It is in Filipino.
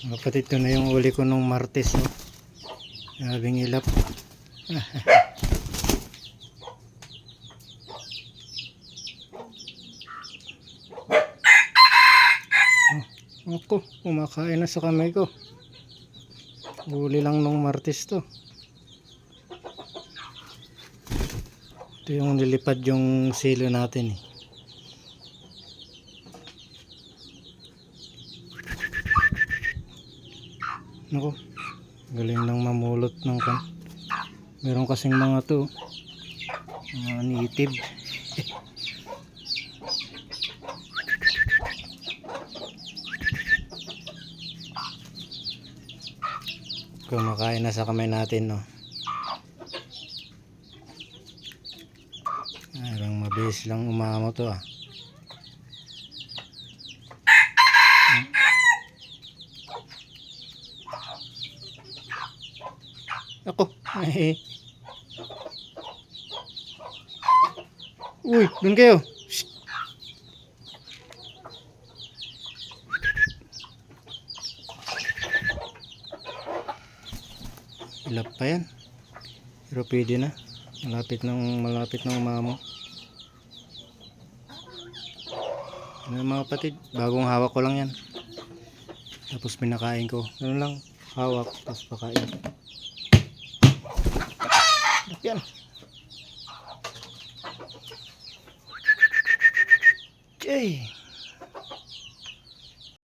Kapatid, ito na yung uli ko nung Martes, no? Grabing ilap. Ako, kumakain na sa kamay ko. Huli lang nung Martes to. Ito yung nilipad yung silo natin eh. Naku, galing nang mamulot ng kan. Meron kasing mga to, mga native. Kumakain na sa kamay natin, no. Parang mabilis lang umamo to ah. Ako. Uy, dun kayo. Shh. Ilap pa yan. Pero pwede na. Malapit ng umamo. Ano mga kapatid, bagong hawak ko lang yan. Tapos pinakain ko. Ano lang, hawak, tapos pakain. Yan. Okay.